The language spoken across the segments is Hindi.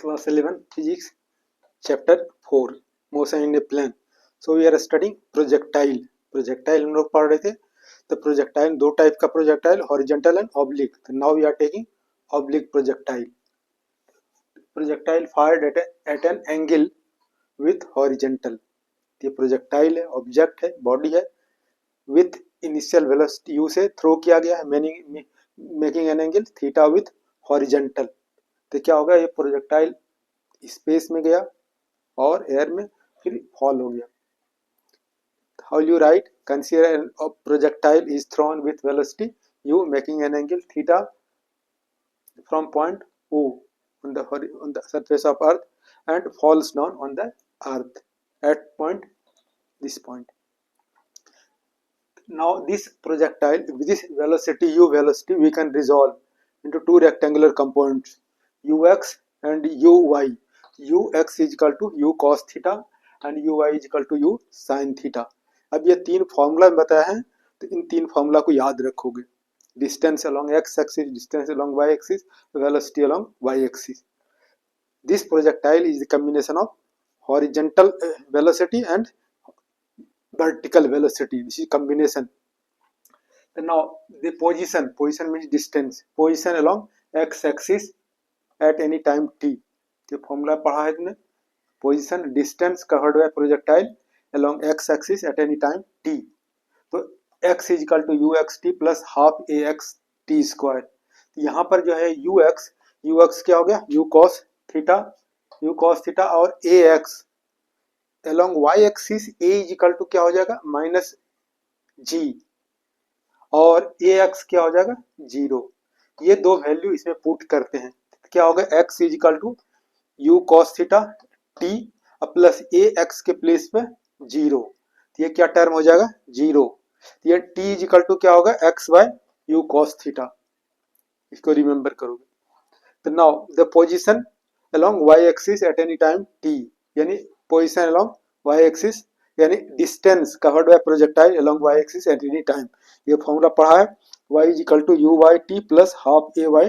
Class 11 Physics Chapter 4 Motion in a Plane. So we are studying projectile. Projectile हम लोग पढ़ रहे थे. तो projectile दो टाइप का projectile, horizontal and oblique. So now we are taking oblique projectile. Projectile fired at an angle with horizontal. ये projectile है, object है, body है, with initial velocity u से throw किया गया है, making an angle theta with horizontal. तो क्या होगा, ये प्रोजेक्टाइल स्पेस में गया और एयर में फिर फॉल हो गया. How you right, consider a projectile is thrown with velocity u making an angle theta from point O on the surface of earth and falls down on the earth at this point. Now this projectile with this velocity u velocity we can resolve into two rectangular components ux and uy. ux is equal to u cos theta and uy is equal to u sin theta. अब ये तीन फॉर्मूला बताया है, तो इन तीन फॉर्मूला को याद रखोगे. Distance along x axis, distance along y axis, velocity along y axis. This projectile is the combination of horizontal velocity and vertical velocity. This is combination. And now the position means distance, position along x axis at any time t. तो फॉर्मूला पढ़ा है तुमने. Position distance covered by projectile along x axis at any time t. तो x is equal to ux t plus half ax t square. यहाँ पर जो है ux क्या हो गया, u cos theta और ax along y axis a is equal to क्या हो जाएगा माइनस g और ax क्या हो जाएगा 0. ये दो वैल्यू इसमें पुट करते हैं, क्या होगा x is equal to u cos theta t plus ax के प्लेस पे 0. तो ये क्या टर्म हो जाएगा 0. तो ये t is equal to क्या होगा x by u cos theta. इसको रिमेम्बर करोगे. तो now the position along y axis at any time t, यानी पोजीशन along y axis यानी distance covered by projectile along y axis at any time. ये फॉर्मूला पढ़ा है y is equal to u by t plus half a by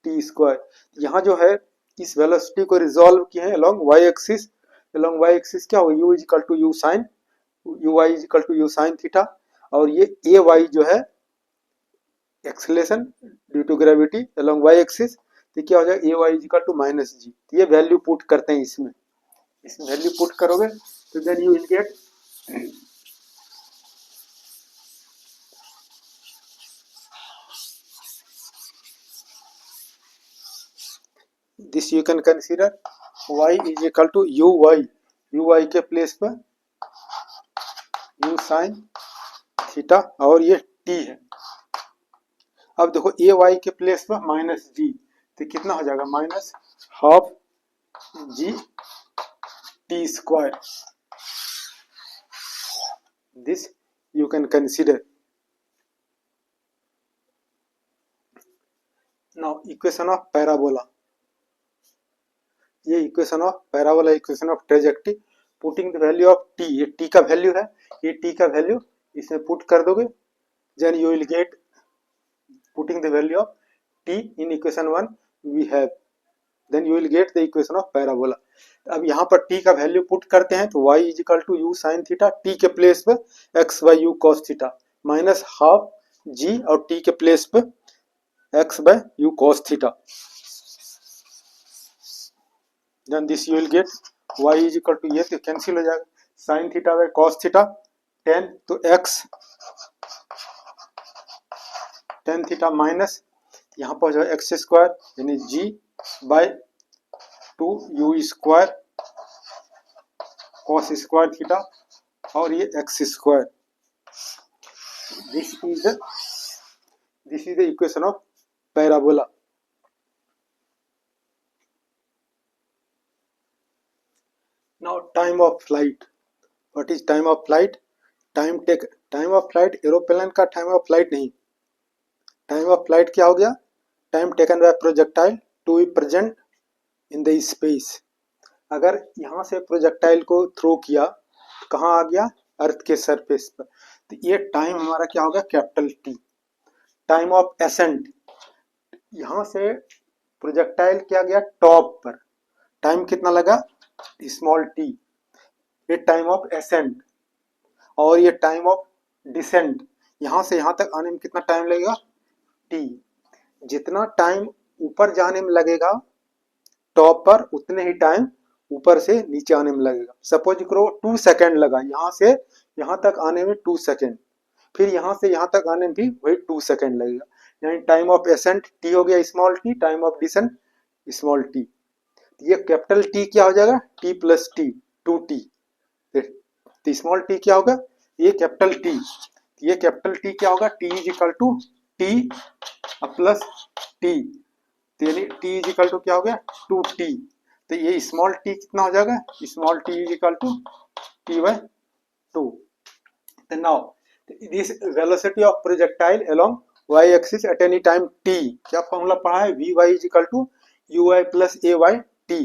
t square. यहाँ जो है इस वेलोसिटी को रिजॉल्व किए हैं along y axis क्या होगा u is equal to u sin uy is equal to u sin theta और ये ay जो है acceleration due to gravity along y axis. तो क्या हो जाएगा ay is equal to minus g. ये वैल्यू पुट करते हैं इसमें वैल्यू पुट करोगे तो then you will get this you can consider y is equal to uy के प्लेस पर u sin थीटा और ये t है. अब देखो ay के प्लेस पर माइनस g, तो कितना हो जाएगा minus half g t square. This you can consider. Now equation of parabola. ये equation of parabola, equation of trajectory. Putting the value of t, ये t का वैल्यू है, ये t का वैल्यू इसमें पुट कर दोगे. Then you will get putting the value of t in equation 1 we have, then you will get the equation of parabola. अब यहाँ पर t का वैल्यू पुट करते हैं तो y is equal to u sin theta, t के प्लेस पे x by u cos theta minus half g और t के प्लेस पे x by u cos theta. Then this you will get y is equal to, ये तो कैंसिल हो जाएगा, sin theta by cos theta 10 तो x tan थीटा माइनस यहाँ पर जो x स्क्वायर यानी g by 2 u square cos square theta और ये x square. This is the equation of parabola. Now time of flight. What is time of flight? Time of flight aeroplane का टाइम ऑफ फ्लाइट नहीं. टाइम ऑफ फ्लाइट क्या हो गया, time taken by projectile to be present in the space. अगर यहाँ से प्रोजेक्टाइल को थ्रो किया कहाँ आ गया, अर्थ के सरफेस पर, तो ये टाइम हमारा क्या होगा capital T. Time of accent, यहाँ से प्रोजेक्टाइल क्या गया टॉप पर, टाइम कितना लगा स्मॉल टी, ये टाइम ऑफ एसेंट, और ये टाइम ऑफ डिसेंट, यहां से यहां तक आने में कितना टाइम लगेगा टी। जितना टाइम ऊपर जाने में लगेगा टॉप पर, उतने ही टाइम ऊपर से नीचे आने में लगेगा। सपोज करो 2 सेकेंड लगा यहां से यहां तक आने में 2 सेकेंड, फिर यहां से यहां तक आने में भी वही 2 सेकेंड लगेगा, यानी टाइम ऑफ एसेंट टी हो गया small T, time of descent small T. ये कैपिटल टी क्या हो जाएगा टी प्लस टी 2t, तो स्मॉल टी क्या होगा ये कैपिटल टी, ये कैपिटल टी क्या होगा T is equal to T plus T, तो यानी टी इज इक्वल टू क्या हो गया 2t, तो ये स्मॉल टी कितना हो जाएगा small T is equal to T by 2। तो now this velocity of projectile along y axis at any time t, क्या फॉर्मूला पढ़ा है vy is equal to ui plus ay t।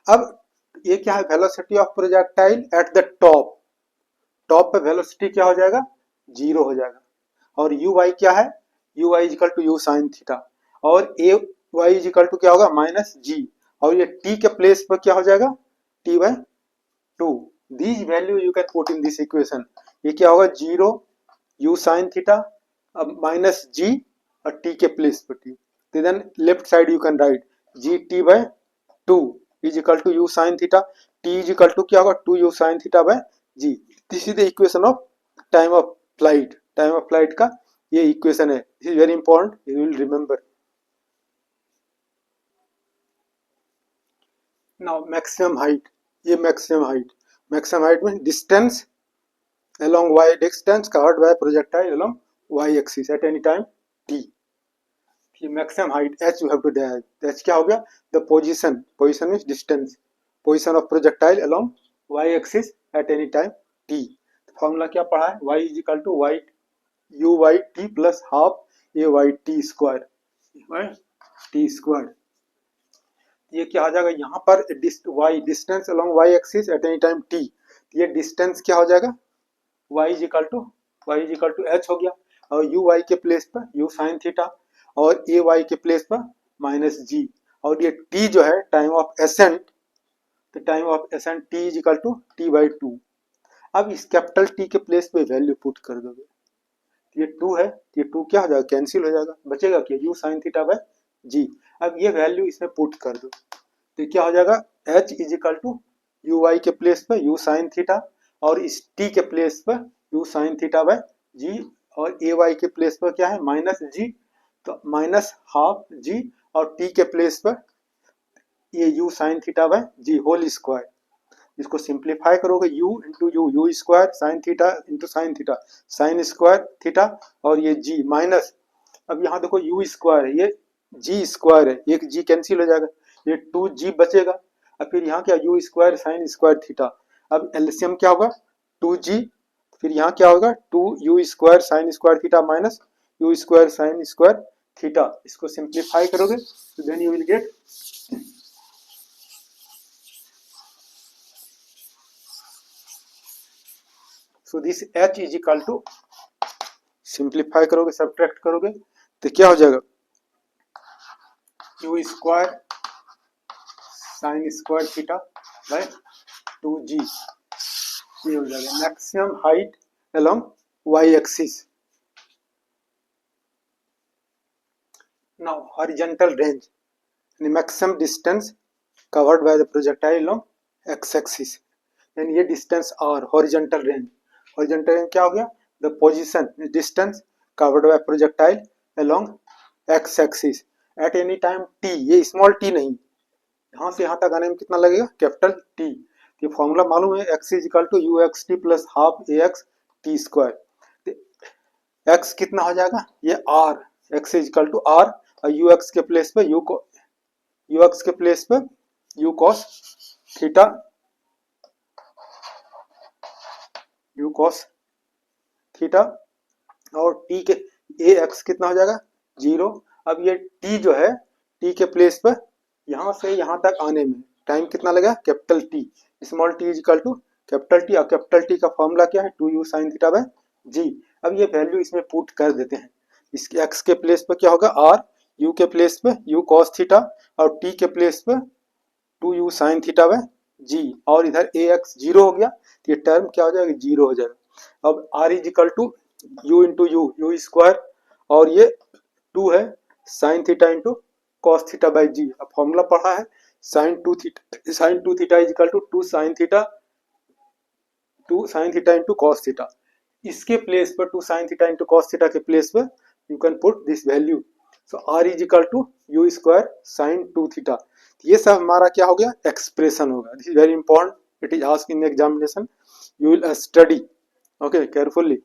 अब ये क्या है velocity of projectile at the top, top पे वेलोसिटी क्या हो जाएगा 0 हो जाएगा, और ui क्या है ui is equal to u sine theta, और ay इज इक्वल टू क्या होगा माइनस जी, और ये t के प्लेस पर क्या हो जाएगा t by 2। This value you can put in this equation, ये क्या होगा 0 u साइन थीटा अब माइनस जी और t के प्लेस पर t, तो then left side you can write G T by 2 is equal to u sine theta, t is equal to क्या होगा 2u sine theta by G. This is the equation of time of flight, time of flight का ये इक्वेशन है, this is very important, you will remember. Now maximum height, ये मैक्सिमम हाइट में distance along y distance covered by projectile along y axis at any time t। ये maximum height h you have to derive, तो h क्या हो गया the position, position means distance, position of projectile along y axis at any time t। Formula क्या पढ़ा है y is equal to y u y t plus half a y t square, t square। ये क्या हो जाएगा यहाँ पर y distance along y axis at any time t, ये डिस्टेंस क्या हो जाएगा y is equal to h हो गया, और u y के प्लेस पर u साइन थीटा, और a y के प्लेस पर माइनस जी, और ये t जो है टाइम ऑफ एसेंट, तो time of ascent t is equal to t by 2। अब इस कैपिटल t के प्लेस पे वैल्यू पुट कर दोगे, ये 2 है, ये 2 क्या हो जाएगा कैंसिल हो जाएगा, बचेगा क्या u साइन थीटा बाय जी। अब ये वैल्यू इसमें पुट कर दो, तो क्या हो जाएगा h is equal to U Y के प्लेस पर u साइन थीटा, और इस t के प्लेस पर u sine theta by G, और ए वाई के प्लेस पर क्या है माइनस जी, तो माइनस हाफ जी, और t के प्लेस पर ये u sine theta by G whole square. इसको सिंप्लीफाई करोगे u into you square sine theta into sine theta sine square theta, और ये g माइनस, अब यहाँ देखो u स्क्वायर है, ये g स्क्वायर है, एक g कैंसिल हो जाएगा, ये 2g बचेगा, और फिर यहाँ क्या u square sine square theta, अब एलसीएम क्या होगा 2g, फिर यहाँ क्या होगा 2u square sine square theta minus u square sine square theta, इसको सिंप्लीफाई करोगे तो then you will get so this h is equal to, simplify करोगे सब्ट्रैक्ट करोगे तो क्या हो जाएगा u square sine square theta by 2g, ये हो जाएगा maximum height along y axis. Now horizontal range, maximum distance covered by the projectile along x axis, यानी ये डिस्टेंस और हॉरिजॉन्टल रेंज, हॉरिजॉन्टल रेंज क्या हो गया the position distance covered by projectile along x axis at any time t, ये स्मॉल t नहीं, यहाँ से यहाँ तक आने में कितना लगेगा कैपिटल t। ये फॉर्मूला मालूम है x is equal to U X T plus half A X T square, x कितना हो जाएगा ये r, x is equal to r, और यू एक्स के प्लेस पे यू एक्स के प्लेस पे U cos theta, U cos theta, और t के ए एक्स कितना हो जाएगा 0। अब ये t जो है t के प्लेस पर यहाँ से यहाँ तक आने में टाइम कितना लगा capital t, small t is equal to capital t, और कैपिटल t का फॉर्मूला क्या है 2u साइन थीटा बाय जी। अब ये वैल्यू इसमें पुट कर देते हैं, इसके x के प्लेस पर क्या होगा r, u के प्लेस पे u cos थीटा, और t के प्लेस पे 2u sine theta by G, और इधर ए एक्स जीरो हो गया तो ये टर्म क्या हो जाएगा, जीरो हो जाएगा। अब r is equal to u into you square, और ये 2 है sine theta into cos theta by g. अब फॉर्मूला पढ़ा है sine two theta is equal to 2 sine theta into cos theta. इसके प्लेस पर 2 sine theta into cos theta के प्लेस पर you can put this value. So r is equal to u square sine 2 theta. ये सब हमारा क्या हो गया, एक्सप्रेशन होगा। This is very important, it is asked in examination, you will study okay carefully.